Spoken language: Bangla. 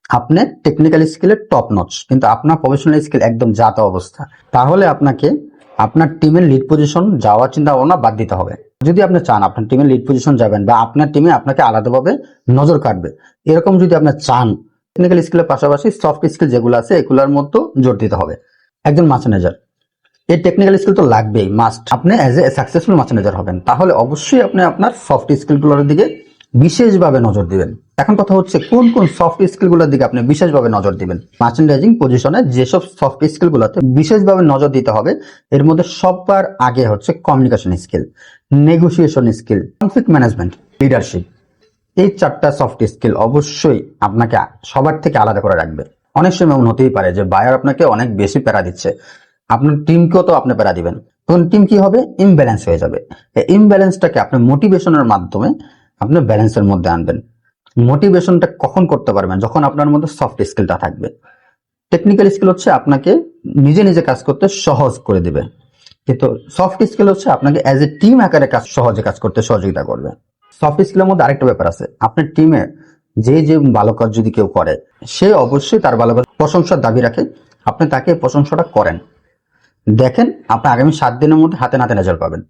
আপনি টেকনিক্যাল স্কিলের টপ নচ, কিন্তু আপনার প্রফেশনাল স্কিল একদম জাতা অবস্থা, তাহলে আপনাকে আপনার টিমের লিড পজিশন যাওয়ার চিন্তা ভাবনা বাদ দিতে হবে। যদি আপনি চান আপনার টিমের লিড পজিশন যাবেন বা আপনার টিমে আপনাকে আলাদাভাবে নজর কাটবে, এরকম যদি আপনি চান, টেকনিক্যাল স্কিলের পাশাপাশি সফট স্কিল যেগুলো আছে এগুলোর মধ্যে জোর দিতে হবে। একজন মাছ ম্যানেজার, এই টেকনিক্যাল স্কিল তো লাগবেই, মাস্ট। আপনি অ্যাজ এ সাকসেসফুল মাছ ম্যানেজার হবেন, তাহলে অবশ্যই আপনি আপনার সফট স্কিলগুলোর দিকে বিশেষভাবে নজর দিবেন। এখন কথা হচ্ছে কোন কোন সফট স্কিলগুলোর দিকে আপনি বিশেষভাবে নজর দিবেন। মার্চেন্ডাইজিং পজিশনে যেসব সফট স্কিলগুলোতে বিশেষভাবে নজর দিতে হবে, এর মধ্যে সবার আগে হচ্ছে communication skill, negotiation skill, conflict management, leadership. এই চারটা সফট স্কিল অবশ্যই আপনাকে সবার থেকে আলাদা করে রাখবে। অনেক সময় এমন হতেই পারে যে বায়ার আপনাকে অনেক বেশি প্যারা দিচ্ছে, আপনার টিমকেও তো আপনি প্যারা দিবেন, তখন টিম কি হবে, ইমব্যালেন্স হয়ে যাবে। এই ইমব্যালেন্সটাকে আপনি মোটিভেশনের মাধ্যমে আপনি ব্যালেন্সের মধ্যে আনবেন। মোটিভেশনটা কখন করতে পারবেন, যখন আপনার মধ্যে সফট স্কিলটা থাকবে। টেকনিক্যাল স্কিল হচ্ছে আপনাকে নিজে নিজে কাজ করতে সহজ করে দিবে, কিন্তু সফট স্কিল হচ্ছে আপনাকে অ্যাজ এ টিম আকারে সহজে কাজ করতে সহযোগিতা করবে। সফট স্কিলের মধ্যে আরেকটা ব্যাপার আছে, আপনার টিমে যে যে ভালো কাজ যদি কেউ করে, সে অবশ্যই তার ভালো কাজ প্রশংসার দাবি রাখে, আপনি তাকে প্রশংসাটা করেন। দেখেন আপনি আগামী 7 দিনের মধ্যে হাতে নাতে রেজাল্ট পাবেন।